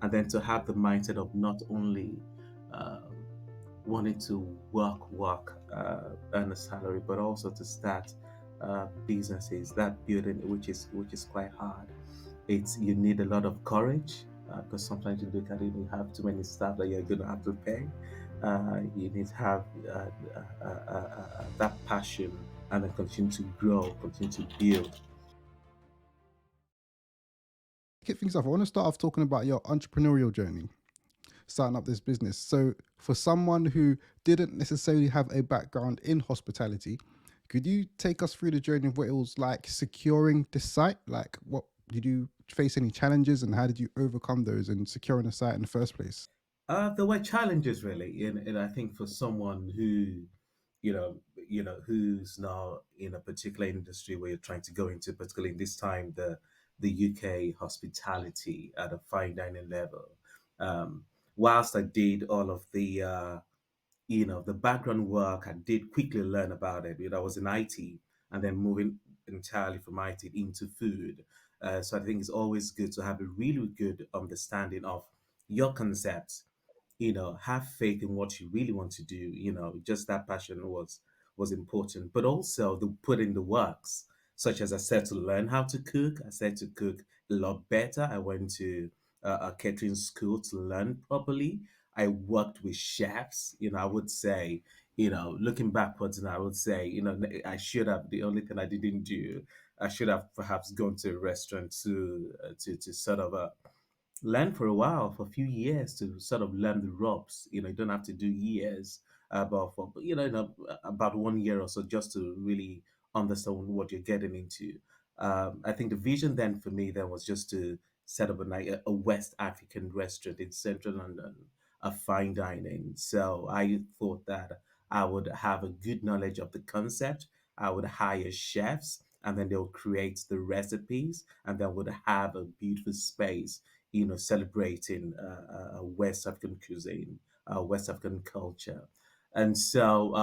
and then to have the mindset of not only wanting to work, earn a salary, but also to start businesses. That building, which is quite hard. It's You need a lot of courage because sometimes you look at it, you have too many staff that you're going to have to pay. You need to have that passion and then continue to grow, continue to build. Kick things off, I want to start off talking about your entrepreneurial journey, starting up this business. So, for someone who didn't necessarily have a background in hospitality, could you take us through the journey of what it was like securing the site? Like, what did you face any challenges and how did you overcome those and securing the site in the first place? There were challenges really, and I think for someone who, who's now in a particular industry where you're trying to go into, particularly in this time, the UK hospitality at a fine dining level. Um, Whilst I did all of the background work, I did quickly learn about it. I was in IT and then moving entirely from IT into food. So I think it's always good to have a really good understanding of your concepts. Have faith in what you really want to do. Just that passion was important, but also the put in the works, such as I said, to learn how to cook. I said to cook a lot better. I went to a catering school to learn properly. I worked with chefs. I would say, looking backwards, and I would say, I should have. The only thing I didn't do, I should have perhaps gone to a restaurant to sort of learn for a while, for a few years, to sort of learn the ropes. You don't have to do years, but for about 1 year or so, just to really understand what you're getting into. I think the vision then for me then was just to set up a West African restaurant in central London, a fine dining. So I thought that I would have a good knowledge of the concept. I would hire chefs, and then they'll create the recipes, and then would have a beautiful space, celebrating West African cuisine, West African culture. And so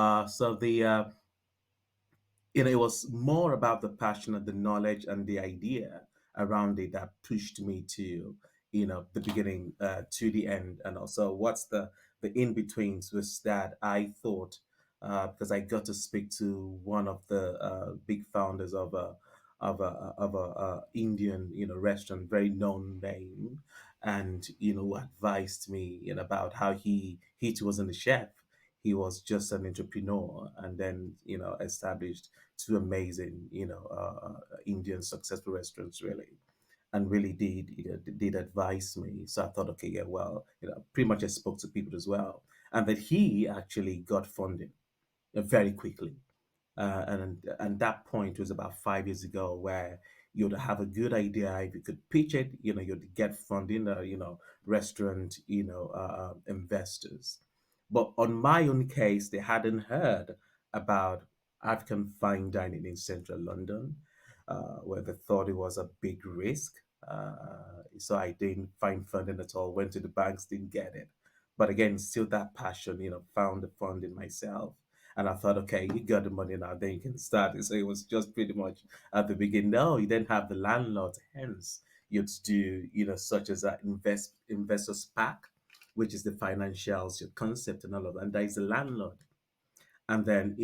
it was more about the passion and the knowledge and the idea around it that pushed me to, the beginning to the end. And also, what's the in betweens was that I thought, because I got to speak to one of the big founders of a Indian, restaurant, very known name, and who advised me, about how he too wasn't a chef. He was just an entrepreneur, and then established two amazing, Indian successful restaurants, really, and really did advise me. So I thought, okay, yeah, well, pretty much I spoke to people as well, and that he actually got funding very quickly. And that point was about 5 years ago, where you'd have a good idea if you could pitch it, you'd get funding, restaurant, investors. But on my own case, they hadn't heard about African fine dining in central London, where they thought it was a big risk. So I didn't find funding at all, went to the banks, didn't get it. But again, still that passion, found the funding myself. And I thought, okay, you got the money now, then you can start it. So it was just pretty much at the beginning. No, you then have the landlord, hence you'd do, such as an investors pack, which is the financials, your concept and all of that. And there is the landlord. And then,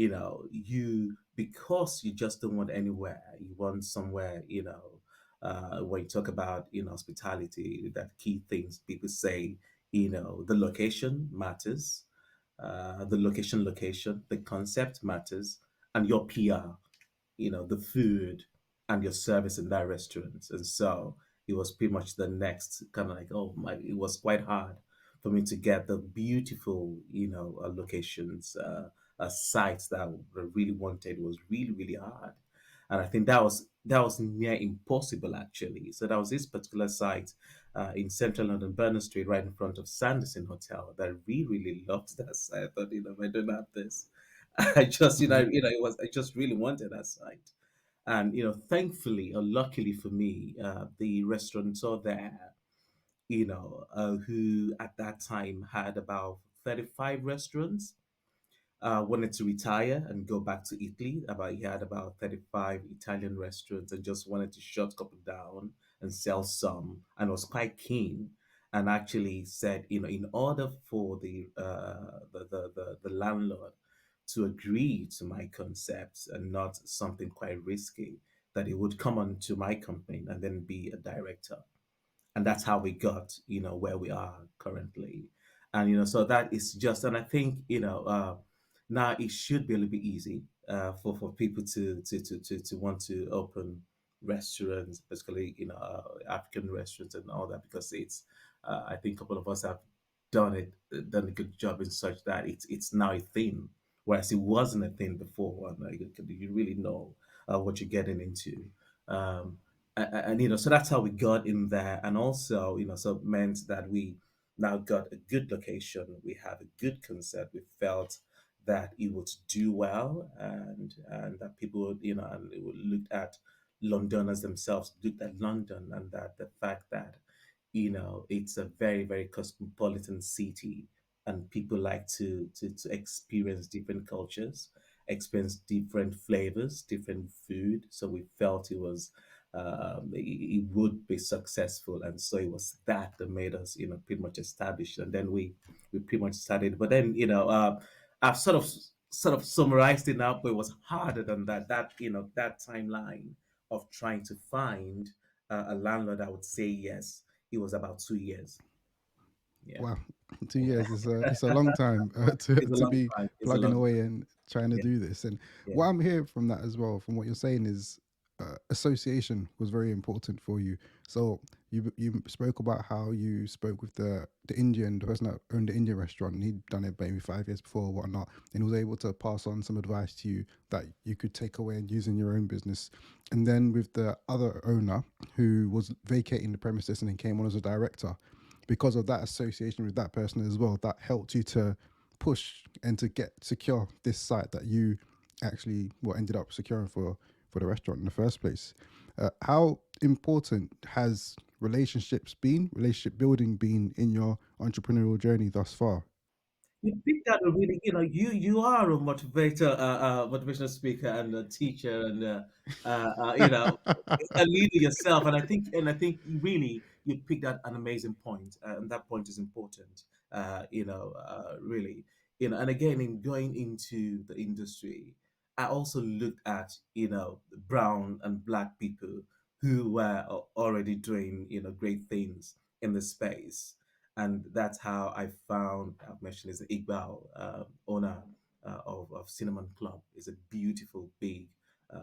because you just don't want anywhere, you want somewhere, when you talk about, hospitality, that key things people say, the location matters, location, the concept matters, and your PR, the food and your service in that restaurant. And so it was pretty much the next kind of like, oh my, it was quite hard for me to get the beautiful, locations, sites that I really wanted. It was really, really hard. And I think that was near impossible actually. So there was this particular site in central London, Berners Street, right in front of Sanderson Hotel, that I really, really loved that site. I thought, if I don't have this, I just, it was, I just really wanted that site. And thankfully or luckily for me, the restaurateur there, who at that time had about 35 restaurants, wanted to retire and go back to Italy. He had about 35 Italian restaurants and just wanted to shut a couple down and sell some, and was quite keen. and actually said, in order for the landlord to agree to my concepts and not something quite risky, that he would come on to my company and then be a director. And that's how we got, where we are currently. And so that is just, and I think, now it should be a little bit easy, for people to want to open restaurants, particularly, African restaurants and all that, because it's, I think a couple of us have done a good job in such that it's now a thing, whereas it wasn't a thing before. And you really know what you're getting into. Um, and so that's how we got in there. And also, so it meant that we now got a good location, we have a good concept, we felt that it would do well, and that people would, and it would look at Londoners themselves, looked at London, and that the fact that, it's a very, very cosmopolitan city, and people like to experience different cultures, experience different flavors, different food. So we felt it would be successful, and so it was that made us, pretty much established, and then we pretty much started. But then, I've sort of summarized it now, but it was harder than that. That timeline of trying to find a landlord, I would say yes, it was about 2 years. Yeah, Wow, 2 years is a long time to it's a to long be time. It's a plugging long away time. and trying to Yeah, do this. And yeah. what I'm hearing from that as well, from what you're saying, is association was very important for you. So you spoke about how you spoke with the person that owned the Indian restaurant, and he'd done it maybe 5 years before or whatnot, and was able to pass on some advice to you that you could take away and use in your own business. And then with the other owner who was vacating the premises and then came on as a director, because of that association with that person as well, that helped you to push and to get secure this site that you actually ended up securing for the restaurant in the first place. How important has relationship building been in your entrepreneurial journey thus far? You picked out a really, you are a motivational speaker and a teacher, and a leader yourself. And I think really you picked out an amazing point, and that point is important. Really, and again, in going into the industry, I also looked at, brown and black people who were already doing, great things in the space. And that's how I found, I've mentioned, is Iqbal, owner of Cinnamon Club. It's a beautiful, big,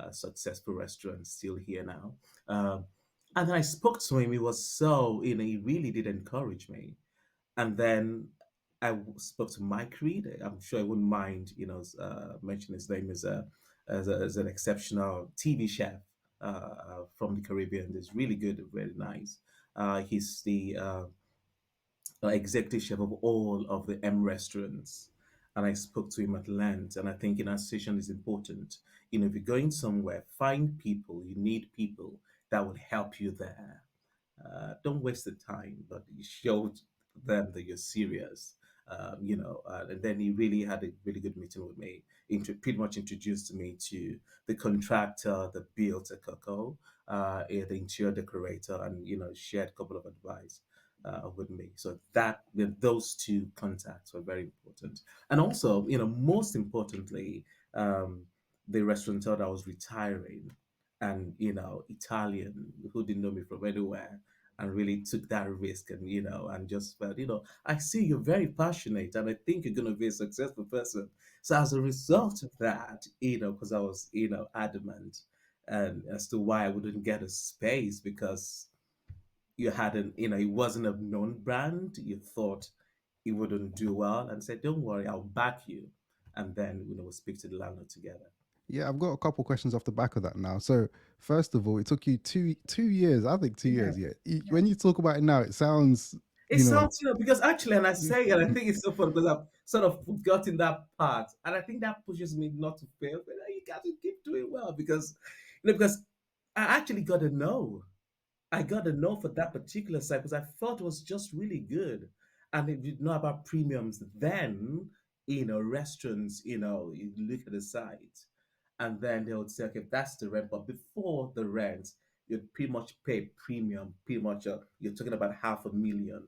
successful restaurant, still here now. Um, and then I spoke to him. He was so, he really did encourage me. And then spoke to Mike Reed. I'm sure I wouldn't mind, mentioning his name as an exceptional TV chef from the Caribbean. He's really good, very nice. He's the executive chef of all of the M restaurants. And I spoke to him at length. And I think in association is important. If you're going somewhere, find people. You need people that will help you there. Don't waste the time, but you showed them that you're serious. And then he really had a really good meeting with me. Pretty much introduced me to the contractor that built a cocoa, the interior decorator, and shared a couple of advice with me. So those two contacts were very important, and also, most importantly, the restaurateur that was retiring, and Italian, who didn't know me from anywhere, and really took that risk, and and just felt, I see you're very passionate, and I think you're going to be a successful person. So as a result of that, because I was, adamant, and as to why I wouldn't get a space, because you hadn't, it wasn't a known brand, you thought it wouldn't do well, and said, don't worry, I'll back you. And then, we'll speak to the landlord together. Yeah, I've got a couple questions off the back of that now. So, first of all, it took you two years. I think 2 years. Yeah, when you talk about it now, it sounds, It you know, sounds, because actually, and I say it, I think it's so funny because I've sort of forgotten that part, and I think that pushes me not to fail. But you got to keep doing well, because, because I actually got a no. I got a no for that particular site because I felt it was just really good, and if you know about premiums, then restaurants, you look at the site, and then they would say, okay, that's the rent, but before the rent, you'd pretty much pay premium, pretty much. You're talking about 500,000.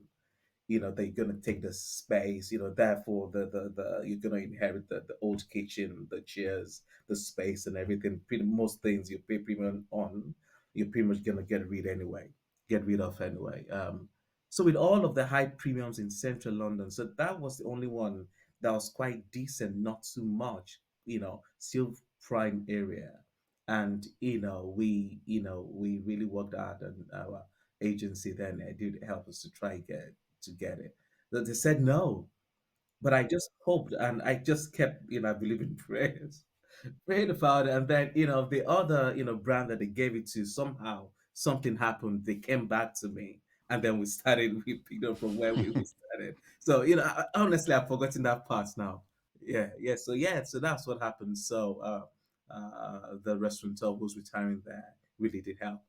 they're going to take the space, therefore the you're going to inherit the old kitchen, the chairs, the space and everything. Pretty most things you pay premium on, you're pretty much going to get rid of anyway. So with all of the high premiums in central London, so that was the only one that was quite decent, not too much, still prime area. And we really worked hard, and our agency then did help us to try to get it. That they said no, but I just hoped and I just kept, I believe in prayers, prayed about it, and then the other brand that they gave it to, somehow something happened. They came back to me, and then we started we picked up from where we started. So honestly, I've forgotten that part now. Yeah, yeah. So yeah, so that's what happened. So the restaurateur who's retiring there really did help.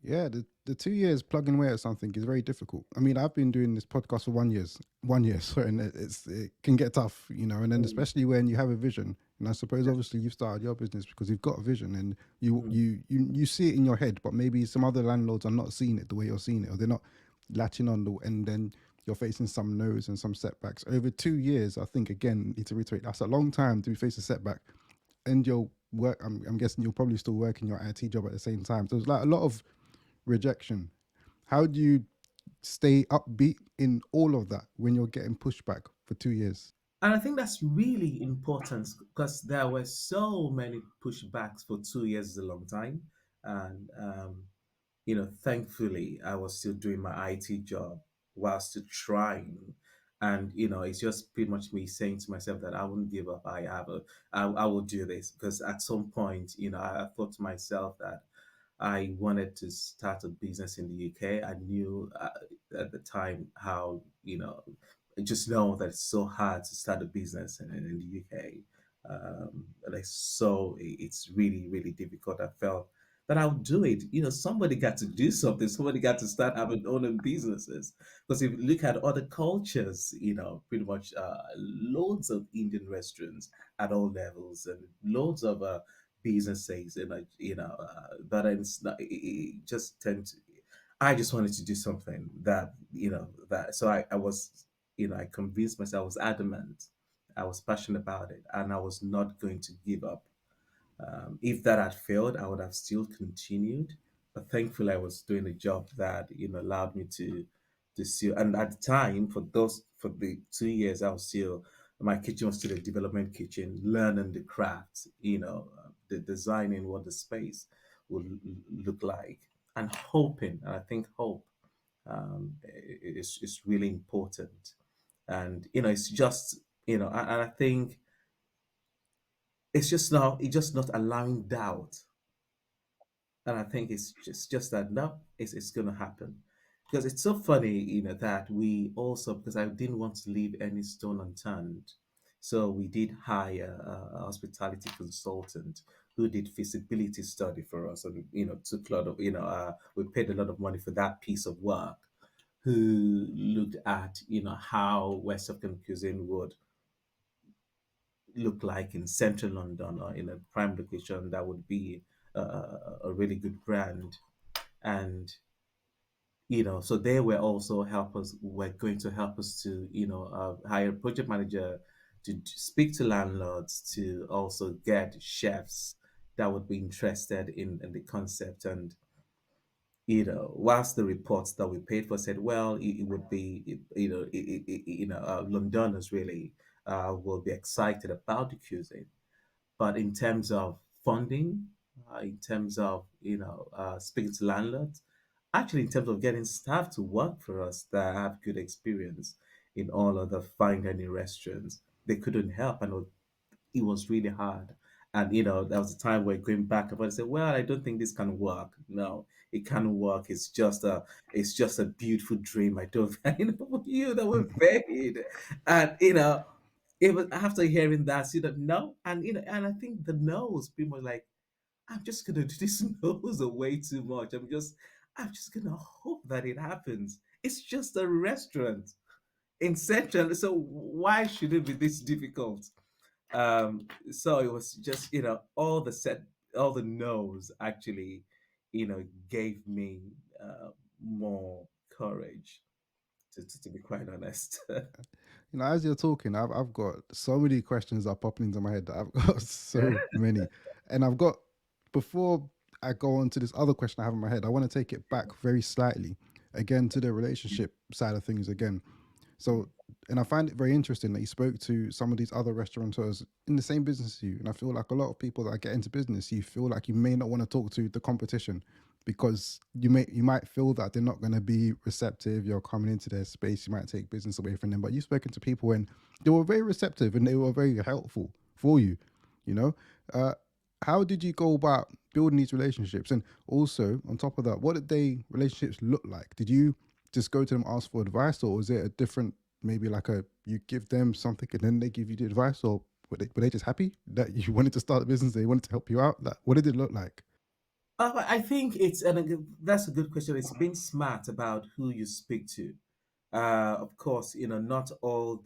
Yeah, the 2 years plugging away at something is very difficult. I mean, I've been doing this podcast for 1 year, so and it can get tough, and then Mm, especially when you have a vision. And I suppose obviously you've started your business because you've got a vision and mm. you see it in your head, but maybe some other landlords are not seeing it the way you're seeing it, or they're not latching on, and then you're facing some no's and some setbacks over 2 years. I think again, need to reiterate that's a long time to face a setback, and you'll work. I'm guessing you'll probably still work in your IT job at the same time. So it's like a lot of rejection. How do you stay upbeat in all of that when you're getting pushback for 2 years? And I think that's really important because there were so many pushbacks. For 2 years is a long time. And, thankfully, I was still doing my IT job while still trying. And, it's just pretty much me saying to myself that I wouldn't give up. I will do this because at some point, I thought to myself that I wanted to start a business in the UK. I knew at the time how, I just know that it's so hard to start a business in the UK. Like, so it's really, really difficult. I felt that I'll do it. Somebody got to do something. Somebody got to start having own businesses. Because if you look at other cultures, pretty much loads of Indian restaurants at all levels and loads of businesses, and but it's not, it just tend to. I just wanted to do something that so I was I convinced myself. I was adamant. I was passionate about it, and I was not going to give up. If that had failed, I would have still continued. But thankfully, I was doing a job that allowed me to still. And at the time, for the 2 years, I was still my kitchen was still a development kitchen, learning the craft. The designing what the space would look like, and hoping. And I think hope is really important. And it's just and I think it's just not allowing doubt. And I think it's just that no, it's gonna happen. Because it's so funny, that we also, because I didn't want to leave any stone unturned. So we did hire a hospitality consultant who did feasibility study for us, and took a lot of we paid a lot of money for that piece of work. Who looked at how West African cuisine would look like in central London or in a prime location that would be a really good brand. And so they were also were going to help us to hire a project manager to speak to landlords, to also get chefs that would be interested in the concept. And whilst the reports that we paid for said, well, it would be, Londoners really will be excited about the cuisine. But in terms of funding, in terms of speaking to landlords, actually in terms of getting staff to work for us that have good experience in all of the fine dining restaurants, they couldn't help, and it was really hard. And there was a time where going back about it, said, "Well, I don't think this can work. No, it can't work. It's just a beautiful dream. I don't, you that were paid." And even after hearing that, no, and and I think the no's people like, I'm just gonna do this no's are way too much. I'm just gonna hope that it happens. It's just a restaurant in Central, so why should it be this difficult? So it was just all the no's actually gave me more courage to be quite honest. You know, as you're talking, I've got so many questions that are popping into my head. I've got so many, and I've got before I go on to this other question I have in my head, I want to take it back very slightly again to the relationship side of things again. So, and I find it very interesting that you spoke to some of these other restaurateurs in the same business as you. And I feel like a lot of people that get into business, you feel like you may not want to talk to the competition because you might feel that they're not going to be receptive. You're coming into their space, you might take business away from them. But you've spoken to people and they were very receptive and they were very helpful for you. You know, uh, how did you go about building these relationships? And also, on top of that, what did they relationships look like? Did you just go to them, ask for advice, or was it a different, maybe like a you give them something and then they give you the advice, or were they just happy that you wanted to start a business? They wanted to help you out. Like, what did it look like? I think that's a good question. It's being smart about who you speak to. Of course, not all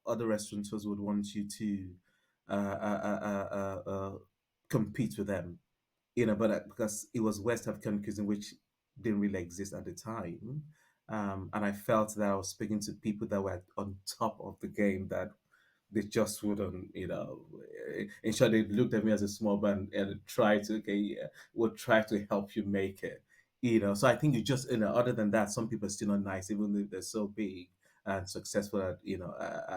other restaurateurs would want you to uh, uh, uh, compete with them, but because it was West African cuisine, which didn't really exist at the time. And I felt that I was speaking to people that were on top of the game, that they just wouldn't, in short, they looked at me as a small man and tried to, okay, yeah, would try to help you make it, So I think you just, other than that, some people are still not nice, even if they're so big and successful at,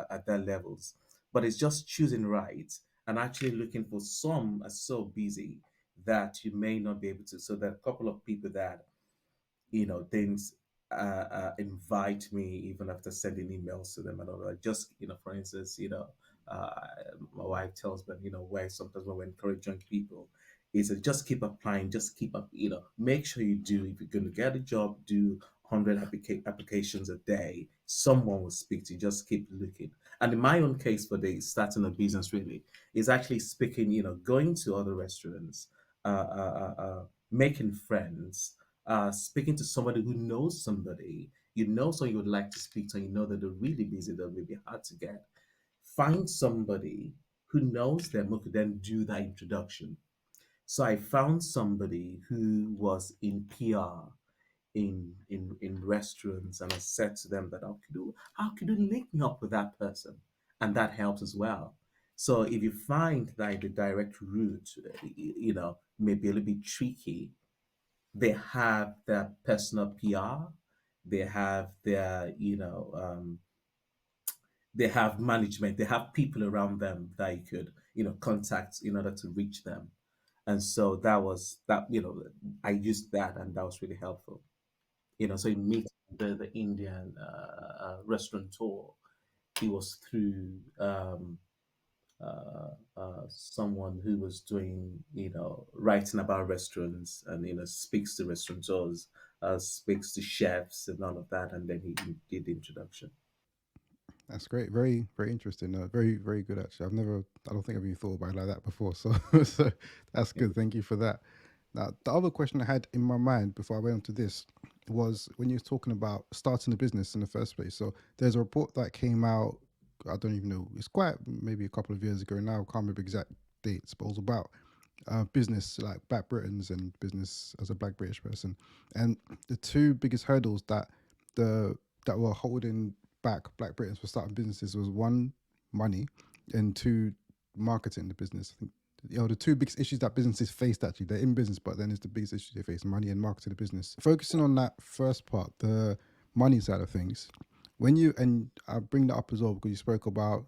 at their levels. But it's just choosing right and actually looking for some are so busy that you may not be able to. So there are a couple of people that things invite me even after sending emails to them and all that. Just, for instance, uh, my wife tells me, where sometimes when we encourage young people, is that just keep applying, just keep up, make sure you do. If you're going to get a job, do 100 applications a day. Someone will speak to you. Just keep looking. And in my own case, for the starting a business, really, is actually speaking. Going to other restaurants, making friends, speaking to somebody who knows somebody, someone you would like to speak to, and you know that they're really busy, that may be hard to get. Find somebody who knows them who could then do that introduction. So I found somebody who was in PR in restaurants, and I said to them that how could you link me up with that person, and that helps as well. So if you find that the direct route, may be a little bit tricky, they have their personal PR, they have their, they have management, they have people around them that you could, contact in order to reach them. And so that was that, I used that and that was really helpful. So you meet the Indian restaurateur. He was through someone who was doing, writing about restaurants and, speaks to restaurateurs, speaks to chefs and all of that. And then he did the introduction. That's great. Very, very interesting. Very, very good. Actually, I don't think I've even thought about it like that before. So, so that's Yeah. good. Thank you for that. Now, the other question I had in my mind before I went on to this was when you were talking about starting a business in the first place. So, there's a report that came out. I don't even know. It's quite maybe a couple of years ago now. I can't remember exact dates, but it was about business like Black Britons and business as a Black British person. And the two biggest hurdles the that were holding back Black Britons for starting businesses was one, money, and two, marketing the business. I think the two biggest issues that businesses faced actually, they're in business, but then it's the biggest issue they face: money and marketing the business. Focusing on that first part, the money side of things. When you and I bring that up as well because you spoke about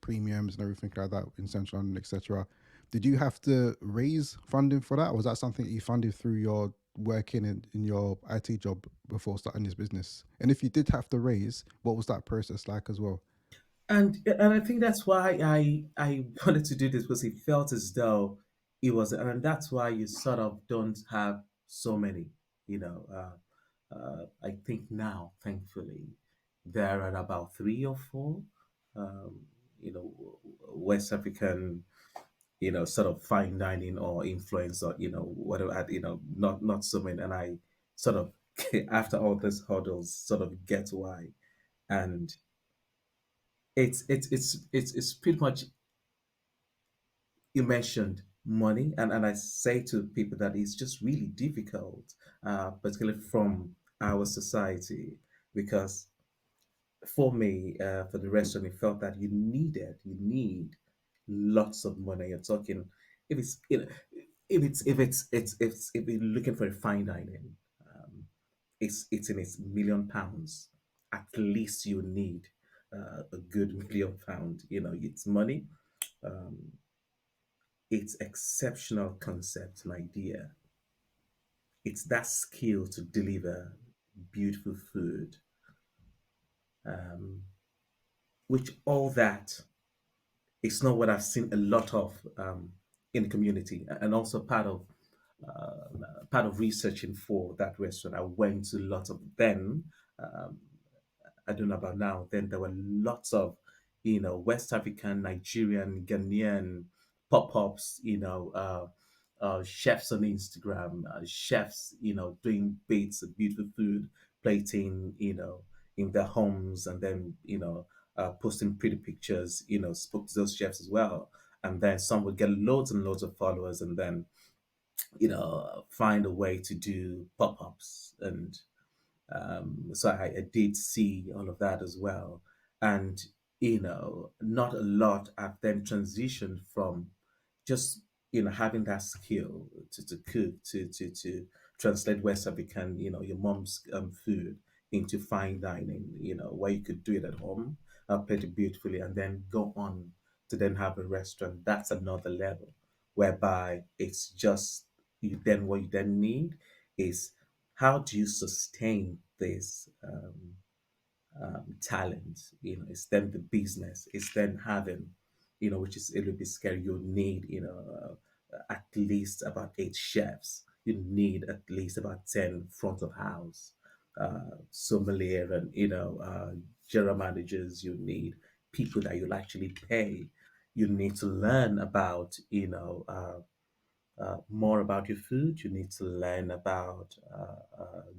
premiums and everything like that in Central London, etc. Did you have to raise funding for that, or was that something that you funded through your working in your IT job before starting this business? And if you did have to raise, what was that process like as well? And I think that's why I wanted to do this, because it felt as though it was, and that's why you sort of don't have so many, you know. I think now, thankfully, there are about three or four, um, West African, sort of fine dining or influence, or whatever, not so many. And I sort of after all these hurdles, sort of get why. And it's pretty much, you mentioned money, and I say to people that it's just really difficult, particularly from our society, because for me, for the restaurant, it felt that you need lots of money. You're talking, if it's, you know, if you're looking for a fine dining, um, it's in its million pounds. At least you need a good £1 million. It's money. Um, it's exceptional concept and idea. It's that skill to deliver beautiful food, which all that it's not what I've seen a lot of in the community, and also part of researching for that restaurant. I went to lots of then. I don't know about now. Then there were lots of, West African, Nigerian, Ghanaian pop-ups. Chefs on Instagram, chefs, doing bits of beautiful food, plating, in their homes, and then, posting pretty pictures. Spoke to those chefs as well, and then some would get loads and loads of followers, and then, find a way to do pop-ups. And so I did see all of that as well. And, not a lot have then transitioned from just, having that skill to cook, to translate West African, your mom's food into fine dining, where you could do it at home, plate it beautifully, and then go on to then have a restaurant. That's another level, whereby it's just what you then need is how do you sustain this talent? It's then the business. It's then having, which is a little bit scary. You need, at least about 8 chefs. You need at least about 10 front of house, sommelier, and general managers. You need people that you'll actually pay. You need to learn about, more about your food. You need to learn about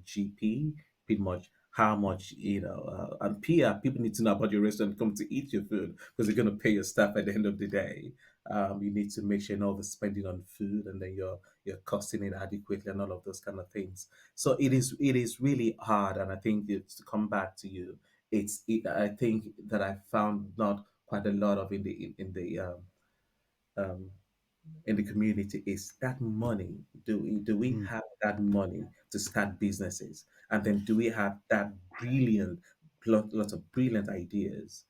GP, pretty much how much, and PR. People need to know about your restaurant, come to eat your food because they're going to pay your staff at the end of the day. You need to make sure you know the spending on food, and then you're costing it adequately, and all of those kind of things. So it is really hard, and I think it's to come back to you. I think that I found not quite a lot of um, in the community is that money. Do we Mm. have that money to start businesses? And then do we have that lots of brilliant ideas,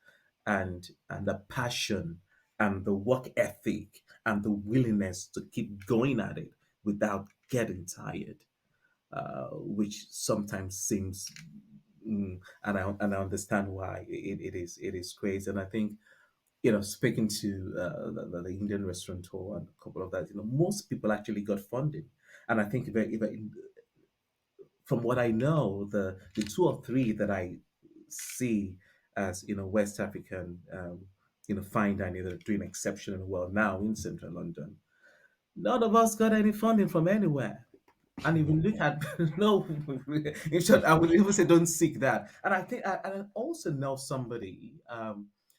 and the passion, and the work ethic, and the willingness to keep going at it without getting tired, which sometimes seems, and I understand why it is crazy. And I think, speaking to the Indian restaurateur and a couple of that, most people actually got funding. And I think from what I know, the two or three that I see as, West African, fine dining that are doing exceptionally well now in central London, none of us got any funding from anywhere. And if you look at no, in short, I would even say don't seek that. And I also know somebody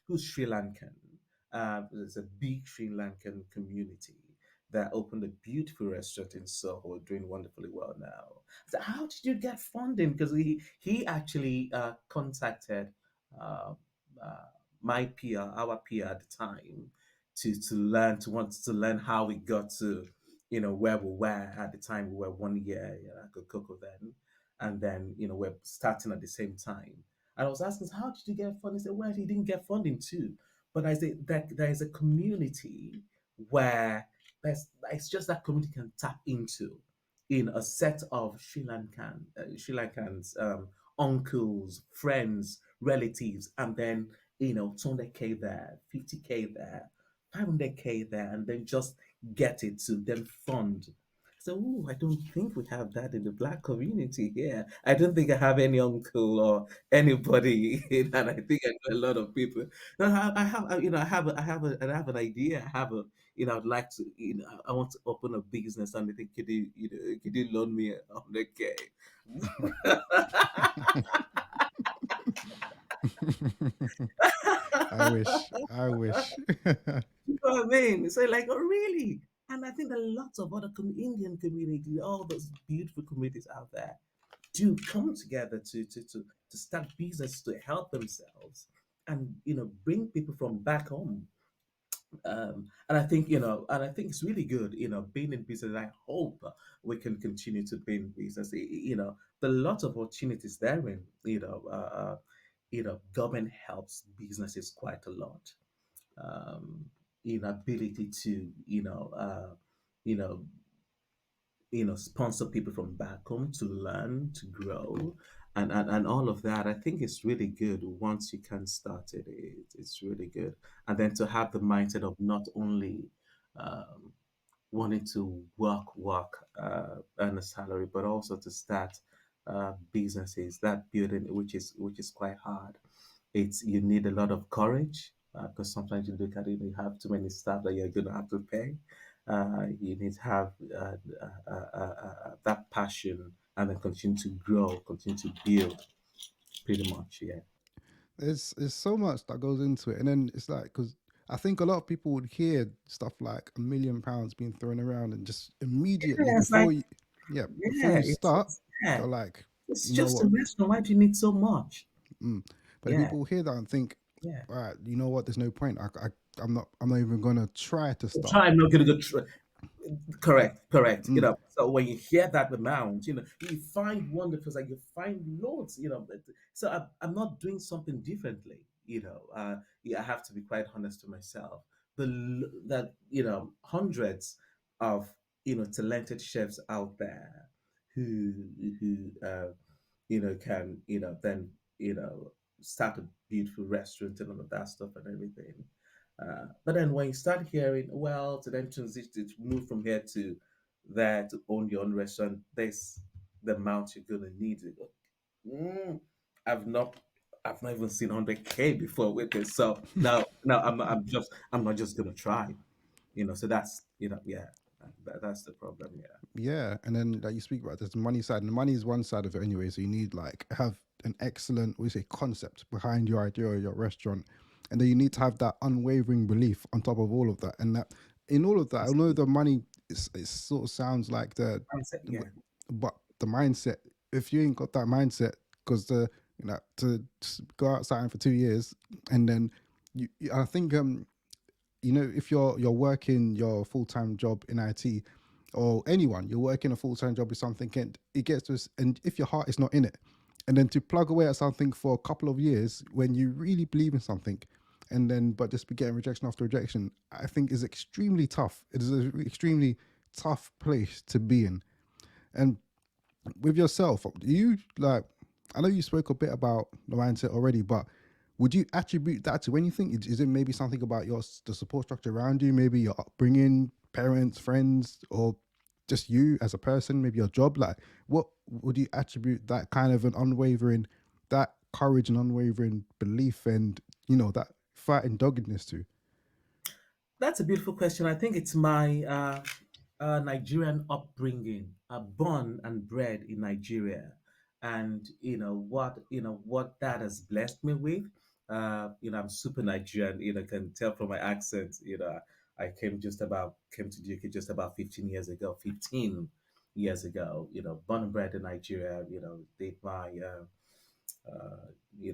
who's Sri Lankan. There's a big Sri Lankan community that opened a beautiful restaurant in Soho, doing wonderfully well now. So how did you get funding? Because he actually contacted uh, uh, my peer, our peer at the time, to want to learn how we got to, where we were at the time. We were 1 year at Akokomi then, and then, we're starting at the same time. And I was asking, how did you get funding? He said, well, he didn't get funding too, but there is a community where it's just that community can tap into, in a set of Sri Lankans, uncles, friends, relatives, and then, 200K there, 50K there, 500K there, and then just get it to then fund. So, ooh, I don't think we have that in the black community here. I don't think I have any uncle or anybody, and I think I know a lot of people. No, I have an idea. I'd like to, I want to open a business, and I think, could you loan me 100K? I wish. I wish. You know what I mean? So like, oh really? And I think there are lots of other Indian community, all those beautiful communities out there. do come together to start business to help themselves and bring people from back home. And I think and I think it's really good, being in business. I hope we can continue to be in business. There are lots of opportunities there. In government helps businesses quite a lot. Um, ability to you know sponsor people from back home to learn, to grow, and all of that. I think it's really good once you can start it. It's really good. And then to have the mindset of not only um, wanting to work, earn a salary, but also to start businesses, that building, which is quite hard. It's You need a lot of courage because sometimes you look at it, you have too many staff that you're going to have to pay. You need to have that passion and then continue to grow, continue to build. Pretty much, yeah. There's so much that goes into it, and then it's like because I think a lot of people would hear stuff like £1 million being thrown around, and just immediately Yeah, it's like, yeah, before yeah, you start, yeah. they're like, It's you know just a what? restaurant. Why do you need so much? Mm. But Yeah, people will hear that and think, yeah. all right, you know what? There's no point. I'm not even gonna try to start. Try. I'm not going to go. Correct, correct. Mm. So when you hear that amount, you find wonderful, like you find loads, So I'm not doing something differently, Yeah, I have to be quite honest to myself. That hundreds of talented chefs out there who can then start a beautiful restaurant and all of that stuff and everything. But then when you start hearing, well, to then transition to move from here to there to own your own restaurant, there's the amount you're gonna need. You go, mm, I've not, I've not even seen 100K before with this. So now I'm not just gonna try. So that's yeah, that's the problem. Yeah. Yeah, and then like you speak about, there's the money side, and the money is one side of it anyway. So you need like have an excellent, we say, concept behind your idea or your restaurant, and then you need to have that unwavering belief on top of all of that. And that in all of that, I know the money it sort of sounds like Yeah. but the mindset. If you ain't got that mindset, because to just go outside for 2 years, and then I think if you're working your full-time job in IT, or anyone, you're working a full-time job with something, and it gets to and if your heart is not in it, and then to plug away at something for a couple of years when you really believe in something, and then but just be getting rejection after rejection, I think is extremely tough. It is an extremely tough place to be in. And with yourself, do you like? I know you spoke a bit about the mindset already, but would you attribute that to anything? Is it maybe something about the support structure around you, maybe your upbringing, parents, friends, or just you as a person, maybe your job? Like, what would you attribute that kind of an unwavering, that courage and unwavering belief, and that fighting doggedness to? That's a beautiful question. I think it's my Nigerian upbringing, born and bred in Nigeria, and what that has blessed me with. I'm super Nigerian. Can tell from my accent. I came to the UK just about 15 years ago. 15 years ago. Born and bred in Nigeria. Did my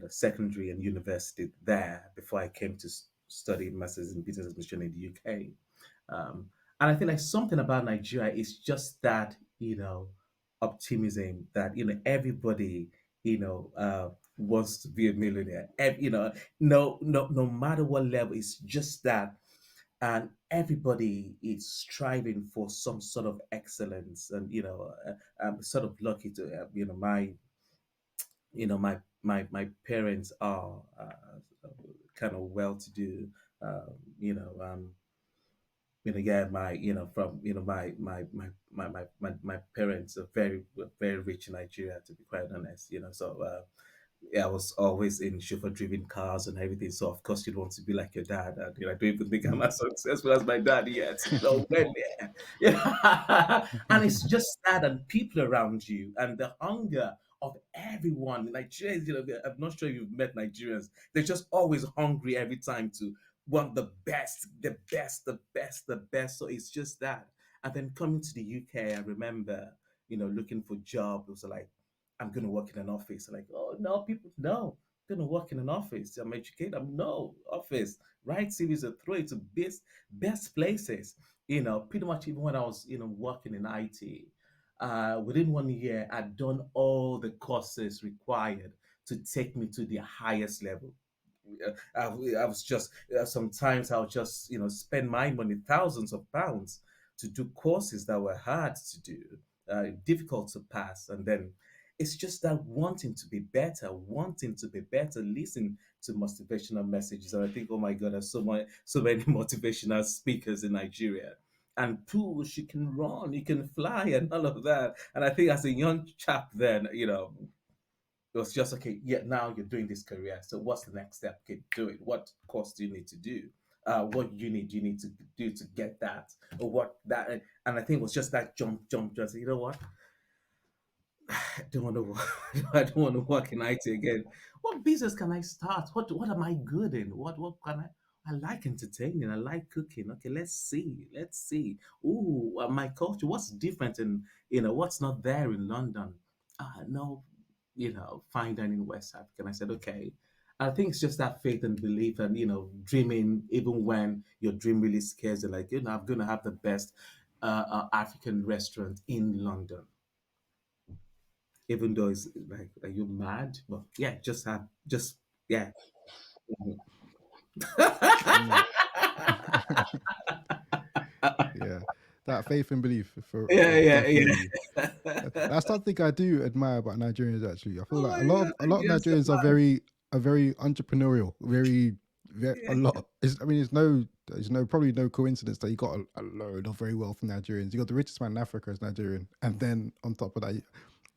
secondary and university there before I came to study masters in business administration in the UK. And I feel like something about Nigeria is just that optimism that everybody wants to be a millionaire. No matter what level, it's just that, and everybody is striving for some sort of excellence. And I'm sort of lucky to my parents are kind of well to do. You know, yeah, my from my parents are very rich in Nigeria, to be quite honest. So yeah, I was always in chauffeur-driven cars and everything. So of course you'd want to be like your dad. And I don't even think I'm as successful as my dad yet. No way, man. Yeah. And it's just that, and people around you, and the hunger of everyone. Nigerians, I'm not sure if you've met Nigerians. They're just always hungry every time to want the best, the best, the best, the best. So it's just that. And then coming to the UK, I remember, looking for jobs. It was like I'm going to work in an office. Like, oh, no, people, no, I'm going to work in an office. I'm educated. I'm no office. Write series and throw it to best places. Pretty much even when I was, working in IT, within 1 year, I'd done all the courses required to take me to the highest level. I was just sometimes I'll just spend my money, thousands of pounds, to do courses that were hard to do, difficult to pass, and then it's just that wanting to be better, listen to motivational messages, and I think, oh my God, there's so many motivational speakers in Nigeria. And push, you can run, you can fly, and all of that. And I think as a young chap, then it was just okay. Yeah, now you're doing this career. So what's the next step? Okay, do it. What course do you need to do? What unit do you need to do to get that, or what that? And I think it was just that jump. Just you know what? I don't want to. I don't want to work in IT again. What business can I start? What am I good in? What can I? I like entertaining. I like cooking. Okay, let's see. Let's see. Ooh, my culture. What's different in what's not there in London? No, fine dining in West Africa. And I said, okay. I think it's just that faith and belief and dreaming even when your dream really scares you. Like I'm going to have the best African restaurant in London, even though it's like, are you mad? But yeah, just yeah. Mhm. Mm. Yeah, that faith and belief for Yeah, yeah, definitely. yeah. That's something I do admire about Nigerians. Actually, I feel Oh like my God, a lot of yes, Nigerians are very entrepreneurial. Very a yeah. lot. I mean, there's no probably no coincidence that you got a load of very wealthy Nigerians. You got the richest man in Africa is Nigerian, and then on top of that,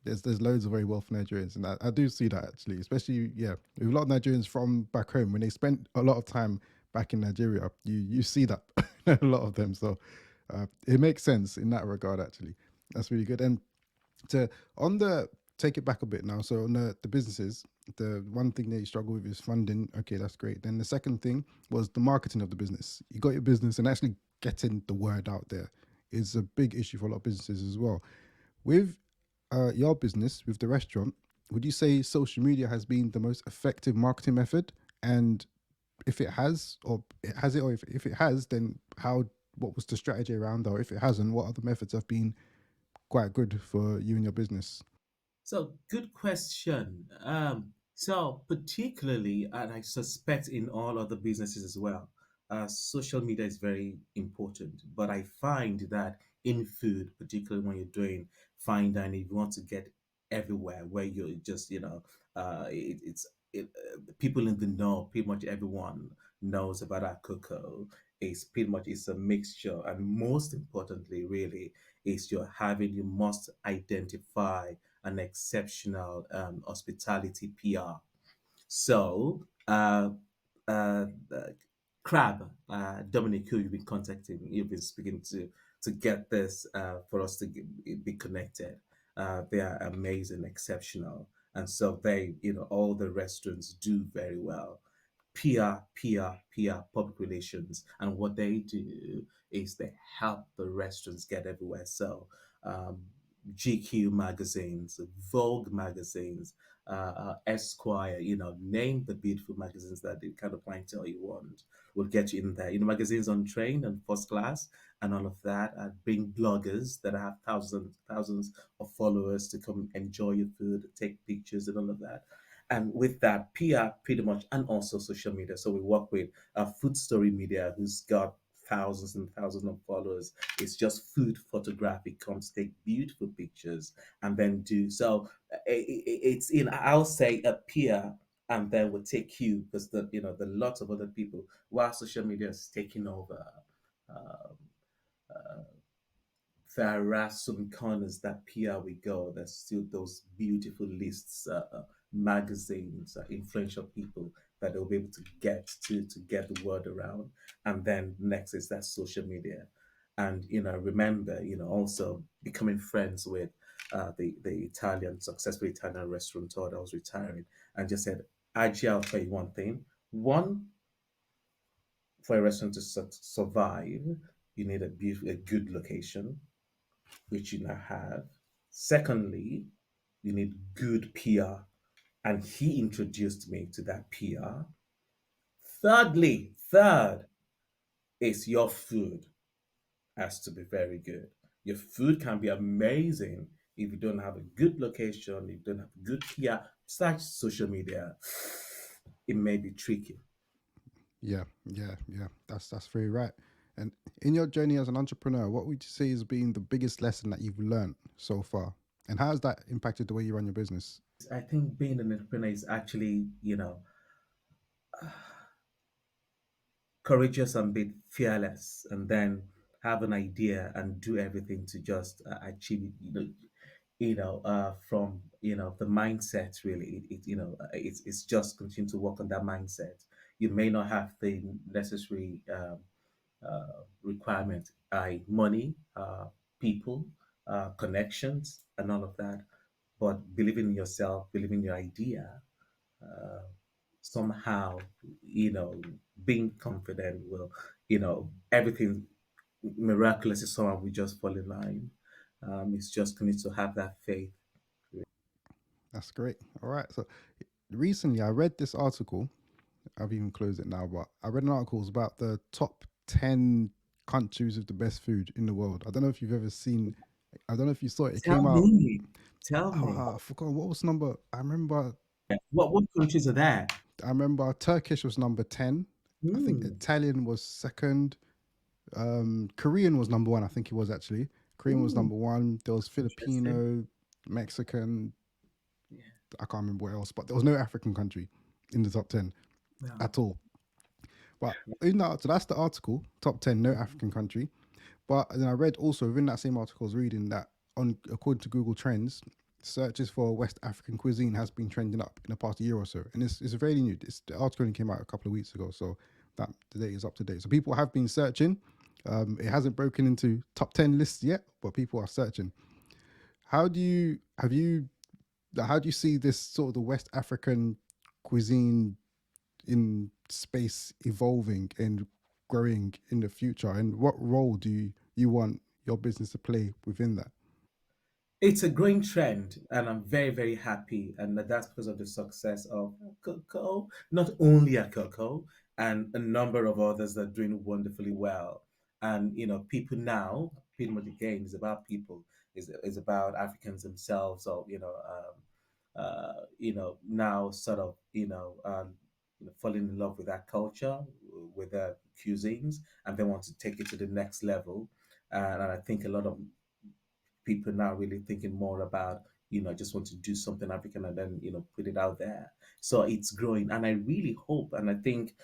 there's loads of very wealthy Nigerians, and I do see that actually, especially with a lot of Nigerians from back home when they spend a lot of time back in Nigeria, you see that a lot of them. So it makes sense in that regard. Actually, that's really good. And to on the take it back a bit now. So on the businesses, the one thing that you struggle with is funding. Okay, that's great. Then the second thing was the marketing of the business. You got your business and actually getting the word out there is a big issue for a lot of businesses as well. With your business, with the restaurant, would you say social media has been the most effective marketing method? And if it has, or it has it, or if it has, then how? What was the strategy around, or if it hasn't, what other methods have been quite good for you and your business? So good question. So particularly, and I suspect in all other businesses as well, social media is very important. But I find that in food, particularly when you're doing fine dining, if you want to get everywhere, where you're just, people in the know, pretty much everyone knows about our cocoa. It's pretty much it's a mixture, and most importantly, really, is you must identify an exceptional hospitality PR. So, uh, Crab, Dominic, who you've been contacting, you've been speaking to get this for us to be connected. They are amazing, exceptional, and so all the restaurants do very well. PR, public relations, and what they do is they help the restaurants get everywhere. So, um, GQ magazines, Vogue magazines, Esquire, name the beautiful magazines that the kind of clientele you want will get you in there. Magazines on train and first class and all of that. Bring bloggers that have thousands of followers to come enjoy your food, take pictures and all of that. And with that, PR pretty much, and also social media. So we work with Food Story Media, who's got thousands and thousands of followers. It's just food photography, comes take beautiful pictures and then do so. It's in, I'll say, a peer, and then we'll take you because the lots of other people while social media is taking over. Uh, there are some corners that PR we go. There's still those beautiful lists, magazines, influential people that they'll be able to get to get the word around. And then next is that social media, and remember, also becoming friends with the Italian successful Italian restaurateur that was retiring, and just said, "Agi, I'll tell you one thing. One, for a restaurant to survive, you need a good location, which you now have. Secondly, You need good PR. And he introduced me to that PR. Third is your food has to be very good. Your food can be amazing if you don't have a good location, if you don't have good PR, such social media, it may be tricky. Yeah, yeah, yeah. That's very right. And in your journey as an entrepreneur, what would you say has been the biggest lesson that you've learned so far? And how has that impacted the way you run your business? I think being an entrepreneur is actually, courageous and be fearless, and then have an idea and do everything to just achieve it. From the mindset. Really, it's just continue to work on that mindset. You may not have the necessary requirement, money, people, connections, and all of that, but believing in yourself, believing in your idea, somehow, you know, being confident will, everything miraculous is somehow we just fall in line. It's just going to have that faith. That's great. All right. So recently I read this article. I've even closed it now, but I read an article about the top 10 countries with the best food in the world. I don't know if you've ever seen, I don't know if you saw it. It Tell came out, me, tell me, I forgot what was number. what countries are there? I remember Turkish was number 10. I think Hmm. Italian was second. Korean was number one. I think it was actually. Korean was Hmm. number one. There was Interesting. Filipino, Mexican. Yeah. I can't remember what else, but there was no African country in the top 10 Wow. at all. But in that, so that's the article, top 10, no African country. But then I read also within that same article, I was reading that according to Google Trends, searches for West African cuisine has been trending up in the past year or so, and it's very new. The article only came out a couple of weeks ago, so that the date is up to date. So people have been searching. It hasn't broken into top 10 lists yet, but people are searching. How do you have you? How do you see this sort of the West African cuisine in space evolving and growing in the future? And what role do you want your business to play within that? It's a growing trend, and I'm very, very happy. And that's because of the success of Coco, not only at Coco, and a number of others that are doing wonderfully well. And people now, pretty much again, is about people, is about Africans themselves, or now sort of falling in love with that culture, with their cuisines, and they want to take it to the next level. And I think a lot of people now really thinking more about, I just want to do something African and then, put it out there. So it's growing. And I really hope, and I think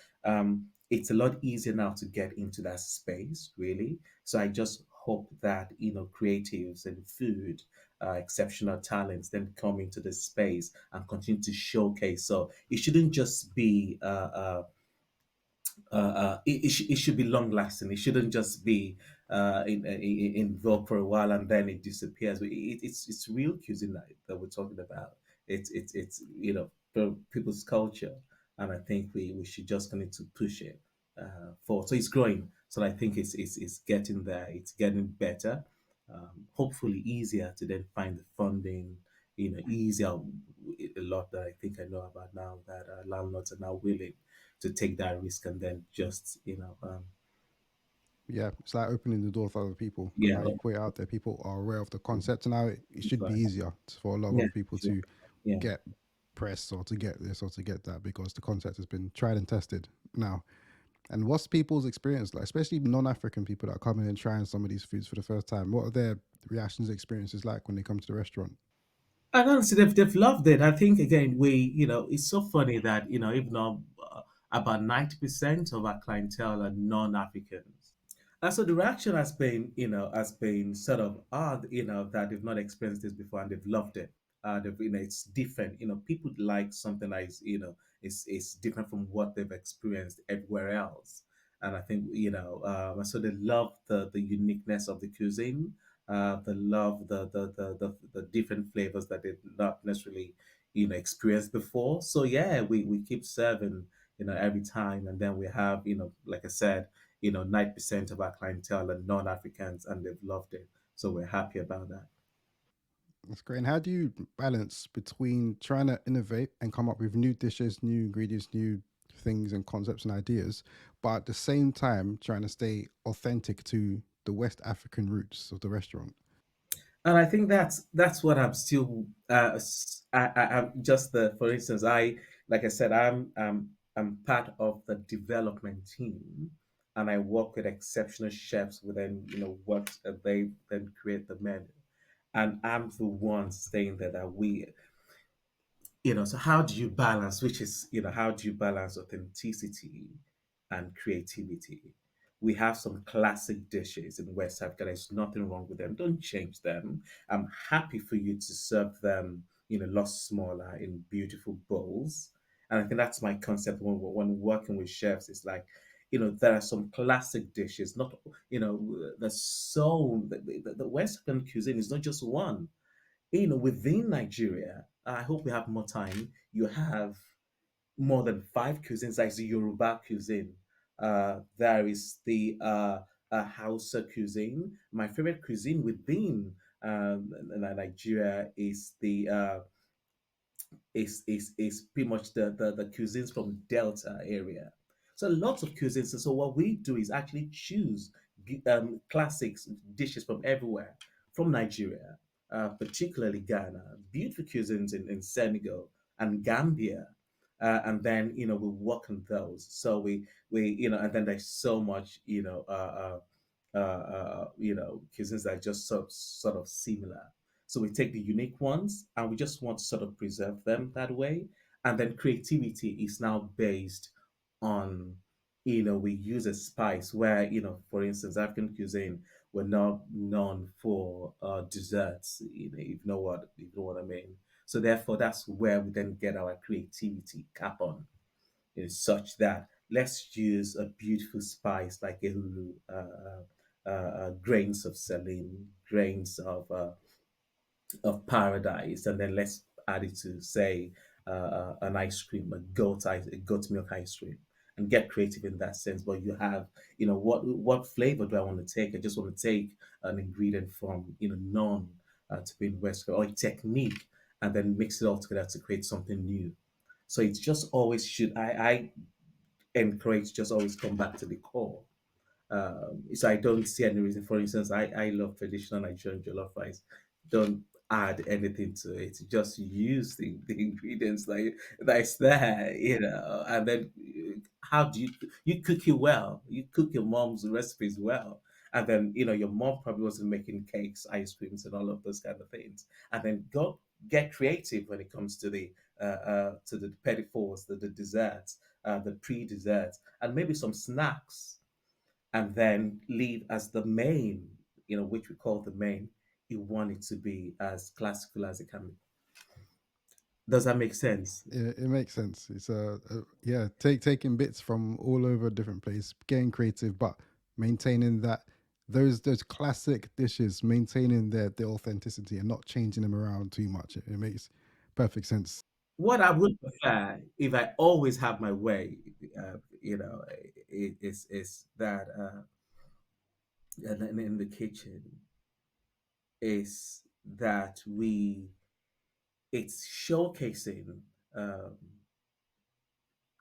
it's a lot easier now to get into that space, really. So I just hope that, creatives and food, exceptional talents then come into this space and continue to showcase. So it shouldn't just be it should be long lasting. It shouldn't just be in vogue for a while and then it disappears. It's real cuisine that we're talking about. It's for people's culture, and I think we should just continue to push it forward. So it's growing. So I think it's getting there. It's getting better. Hopefully easier to then find the funding. Easier a lot that I think I know about now that landlords are now willing to take that risk and then just Yeah, it's like opening the door for other people. yeah, Now you put it out there, people are aware of the concept. Now it should be right. easier for a lot of Yeah, other people sure. to Yeah. get press or to get this or to get that because the concept has been tried and tested now. And what's people's experience like, especially non-African people that are coming and trying some of these foods for the first time? What are their reactions, experiences like when they come to the restaurant? And honestly, they've loved it. I think again, it's so funny that even though about 90% of our clientele are non-Africans. And so the reaction has been sort of that they've not experienced this before and they've loved it. It's different. People like something that is different from what they've experienced everywhere else. And I think so they love the uniqueness of the cuisine. They love the different flavors that they've not necessarily experienced before. So yeah, we keep serving every time, and then we have like I said 90% of our clientele are non-Africans and they've loved it. So we're happy about that. That's great. And how do you balance between trying to innovate and come up with new dishes, new ingredients, new things and concepts and ideas, but at the same time trying to stay authentic to the West African roots of the restaurant? And I think that's what I'm still. I'm just the. For instance, like I said, I'm part of the development team, and I work with exceptional chefs within what they then create the menu, and I'm the one saying that we so how do you balance, which is, how do you balance authenticity and creativity? We have some classic dishes in West Africa. There's nothing wrong with them. Don't change them. I'm happy for you to serve them, lot smaller in beautiful bowls. And I think that's my concept when working with chefs. It's like, there are some classic dishes. Not, there's so the West African cuisine is not just one. Within Nigeria, I hope we have more time. You have more than five cuisines. Like the Yoruba cuisine. There is the Hausa cuisine. My favorite cuisine within Nigeria is pretty much the cuisines from Delta area. So lots of cuisines. And so what we do is actually choose classics dishes from everywhere, from Nigeria, particularly Ghana, beautiful cuisines in Senegal and Gambia. And then we work on those. So we and then there's so much cuisines that are just sort of similar. So we take the unique ones and we just want to sort of preserve them that way. And then creativity is now based on, we use a spice where, for instance, African cuisine, we're not known for desserts, if you know what I mean. So therefore, that's where we then get our creativity cap on, such that let's use a beautiful spice like ehuru, grains of saline, grains of paradise, and then let's add it to say an ice cream, a goat milk ice cream, and get creative in that sense. But you have, what flavor do I want to take? I just want to take an ingredient from none to be in West or a technique, and then mix it all together to create something new. So it's just always should I encourage just always come back to the core. So I don't see any reason. For instance, I love traditional Nigerian jollof rice. Don't add anything to it. Just use the ingredients that's there, and then how do you cook it well? You cook your mom's recipes well. And then your mom probably wasn't making cakes, ice creams, and all of those kind of things. And then go get creative when it comes to the petit fours, the desserts, the pre-desserts, and maybe some snacks, and then leave as the main, which we call the main. You want it to be as classical as it can be. Does that make sense? It makes sense. It's yeah, taking bits from all over a different place, getting creative, but maintaining that those classic dishes, maintaining their authenticity and not changing them around too much. It makes perfect sense. What I would prefer, if I always have my way, is that in the kitchen is that it's showcasing um,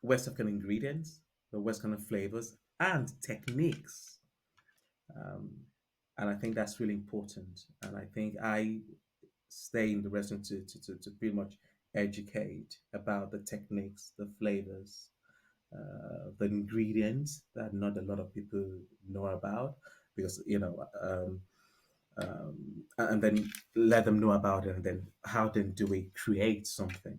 West African ingredients, the West African flavors, and techniques. Um, and I think that's really important. And I think I stay in the restaurant to pretty much educate about the techniques, the flavors, the ingredients that not a lot of people know about, because and then let them know about it, and then how then do we create something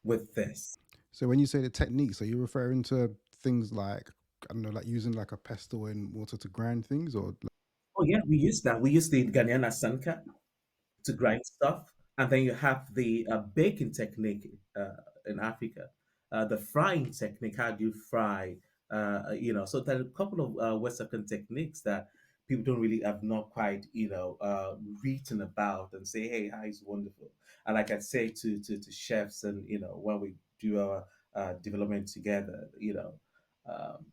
with this. So when you say the techniques, are you referring to things like, I don't know, like using like a pestle and water to grind things, or Oh yeah, we use that. We use the Ghanaian Asanka to grind stuff. And then you have the baking technique in Africa, the frying technique. How do you fry? So there are a couple of West African techniques that people don't really have not quite, written about and say, hey, how is wonderful. And like I say to chefs, and when we do our development together, um,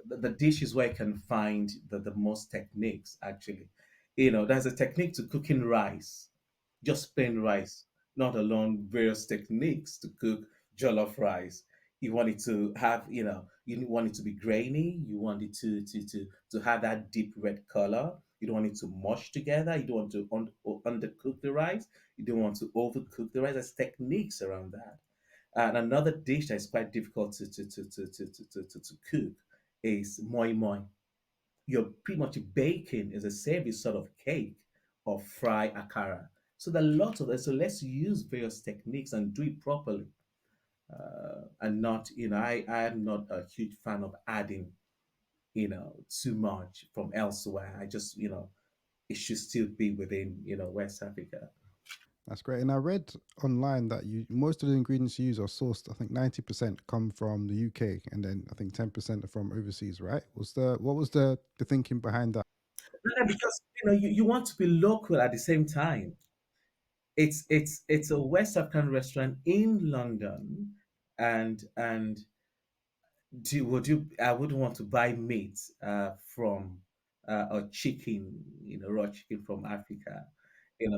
the dishes where you can find the most techniques actually. There's a technique to cooking rice. just plain rice, not alone various techniques to cook jollof rice. You want it to have, you want it to be grainy. You want it to have that deep red color. You don't want it to mush together. You don't want to undercook the rice. You don't want to overcook the rice. There's techniques around that. And another dish that is quite difficult to cook is moi moi. You're pretty much baking is a savory sort of cake or fry akara. So there are lots of that. So let's use various techniques and do it properly. And not, I am not a huge fan of adding, too much from elsewhere. I just, it should still be within, West Africa. That's great. And I read online that you most of the ingredients you use are sourced. I think 90% come from the UK, and then I think 10% are from overseas. Right? What was the thinking behind that? Yeah, because you want to be local at the same time. It's a West African restaurant in London, and would you I wouldn't want to buy meat from or chicken, raw chicken from Africa.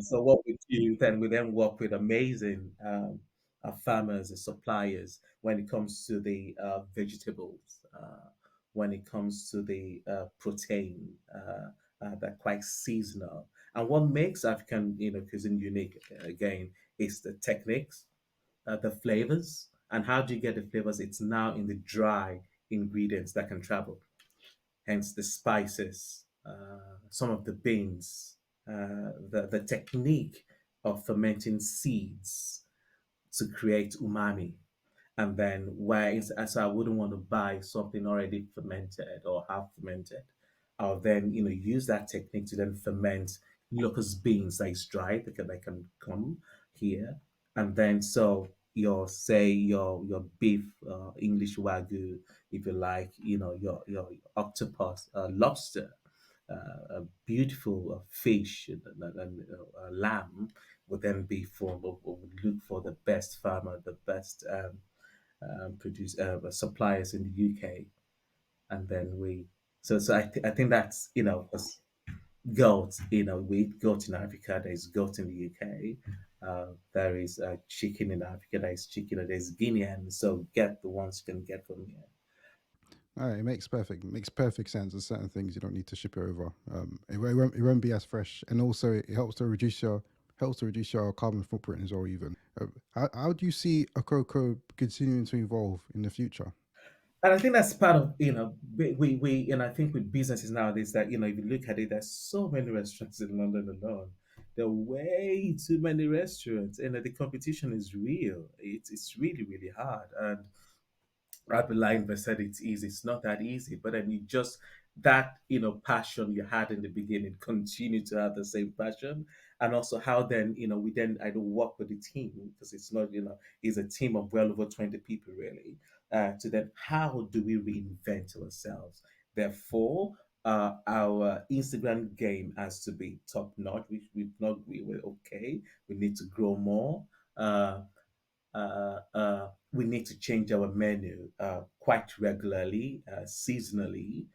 So what we do then, we then work with amazing farmers and suppliers when it comes to the vegetables, when it comes to the protein, they're quite seasonal. And what makes African, cuisine unique again is the techniques, the flavors. And how do you get the flavors? It's now in the dry ingredients that can travel, hence the spices, some of the beans, the technique of fermenting seeds to create umami. And then so I wouldn't want to buy something already fermented or half fermented. I'll then, use that technique to then ferment locust beans that is dry, that can come here. And then so your beef, English wagyu, if you like, your octopus, lobster, a beautiful fish, and lamb would then be would look for the best farmer, the best produce suppliers in the UK, and then I think that's, 'cause goat, we eat goat in Africa. There's goat in the UK. There is chicken in Africa. There's chicken. There's Guinean. So get the ones you can get from here. All right, it makes perfect sense. There's certain things you don't need to ship it over. It won't be as fresh, and also it helps to reduce your carbon footprint as well. Even how do you see Akoko continuing to evolve in the future? And I think that's part of, and I think with businesses nowadays that, if you look at it, there's so many restaurants in London alone. There are way too many restaurants, and the competition is real. It's really, really hard. And Rabbi Leinberg said it's easy. It's not that easy, but then you just that passion you had in the beginning, continue to have the same passion, and also how then we then I don't work with the team because it's not it's a team of well over 20 people really. To then how do we reinvent ourselves? Therefore, our Instagram game has to be top notch. We were okay. We need to grow more. We need to change our menu quite regularly, seasonally.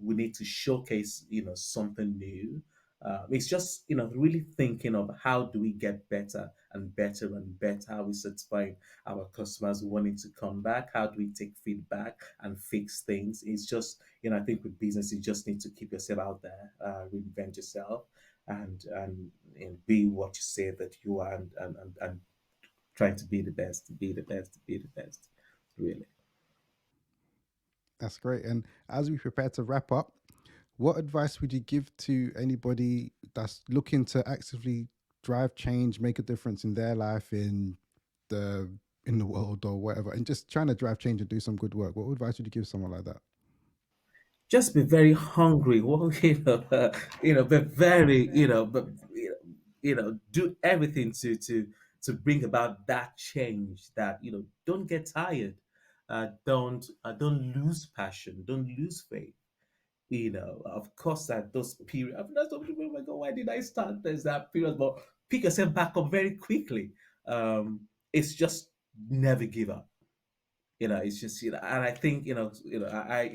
We need to showcase, something new. It's just, really thinking of how do we get better and better and better. How we satisfy our customers wanting to come back? How do we take feedback and fix things? It's just, I think with business, you just need to keep yourself out there, reinvent yourself, and be what you say that you are, and trying to be the best, to be the best, to be the best, really. That's great. And as we prepare to wrap up, what advice would you give to anybody that's looking to actively drive change, make a difference in their life, the in the world or whatever, and just trying to drive change and do some good work? What advice would you give someone like that? Just be very hungry. Well, but very, do everything to bring about that change. That don't get tired. Don't lose passion. Don't lose faith. Of course, that those periods. I mean, that's what people, oh my God, why did I start? There's that period, but pick yourself back up very quickly. It's just never give up. It's just and I think I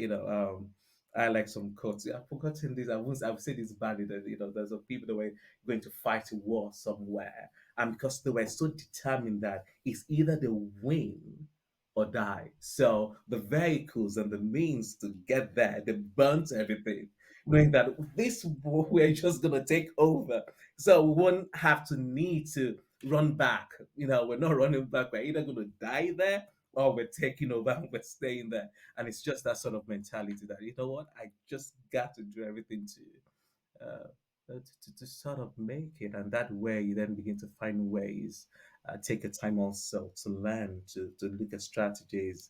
I like some quotes. I've forgotten this. I've said this badly that there's some people that were going to fight a war somewhere, and because they were so determined that it's either they win or die. So the vehicles and the means to get there, they burnt everything, knowing that this war we're just gonna take over. So we won't have to need to run back. We're not running back. We're either gonna die there or we're taking over and we're staying there. And it's just that sort of mentality that, you know what, I just got to do everything uh, to sort of make it. And that way, you then begin to find ways, take a time also to learn, to look at strategies,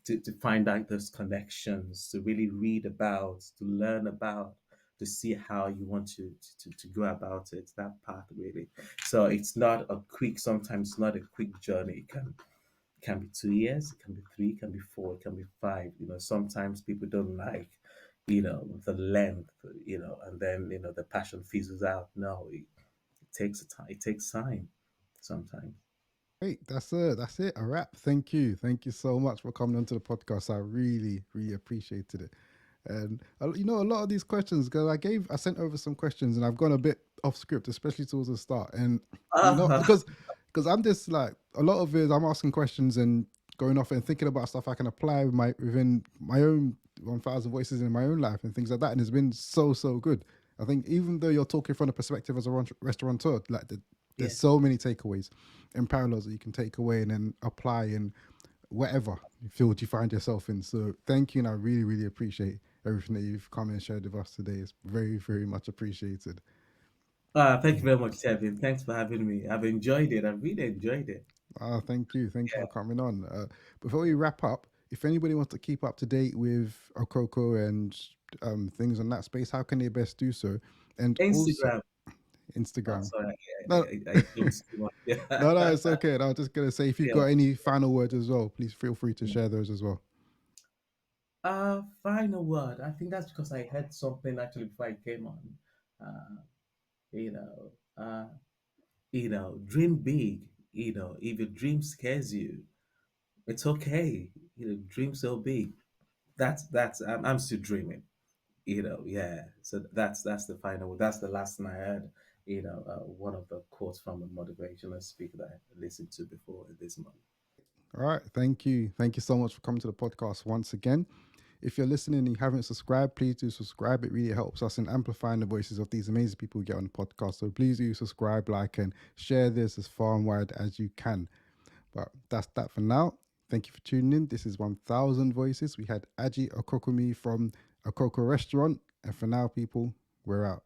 to find out those connections, to really read about, to learn about, to see how you want to go about it, that path really. So it's not a quick, sometimes not a quick journey. It can be 2 years, it can be three, it can be four, it can be five. Sometimes people don't like, the length, and then the passion fizzles out. No, it takes a time. It takes time sometimes. Great, that's it, a wrap. Thank you so much for coming onto the podcast. I really, really appreciated it. And a lot of these questions, because I sent over some questions, and I've gone a bit off script, especially towards the start. And Ah, because I'm just like a lot of it, I'm asking questions and going off and thinking about stuff I can apply within my own 1,000 voices in my own life and things like that. And it's been so good. I think even though you're talking from the perspective as a restaurateur, like there's yeah. so many takeaways and parallels that you can take away and then apply in whatever field you find yourself in. So thank you, and I really, really appreciate everything that you've come and shared with us today. It's very, very much appreciated. Thank you very much, Tevin. Thanks for having me. I've enjoyed it. I've really enjoyed it. Thank you for coming on. Before we wrap up, if anybody wants to keep up to date with Okoko and things on that space, how can they best do so? And also Instagram. Oh, Instagram. sorry. No, I don't see one. no, no, Yeah. it's okay. And I was just gonna say, if you've got Yeah. any final words as well, please feel free to share those as well. Final word. I think that's because I heard something actually before I came on. Uh, you know, uh, dream big. If your dream scares you, it's okay. Dream so big. That's. I'm still dreaming. Yeah. So that's the final word. That's the last thing I heard. One of the quotes from a motivational speaker that I listened to before this month. All right. Thank you so much for coming to the podcast once again. If you're listening and you haven't subscribed, please do subscribe. It really helps us in amplifying the voices of these amazing people we get on the podcast. So please do subscribe, like, and share this as far and wide as you can. But that's that for now. Thank you for tuning in. This is 1000 Voices. We had Aji Akokomi from Akoko Restaurant. And for now, people, we're out.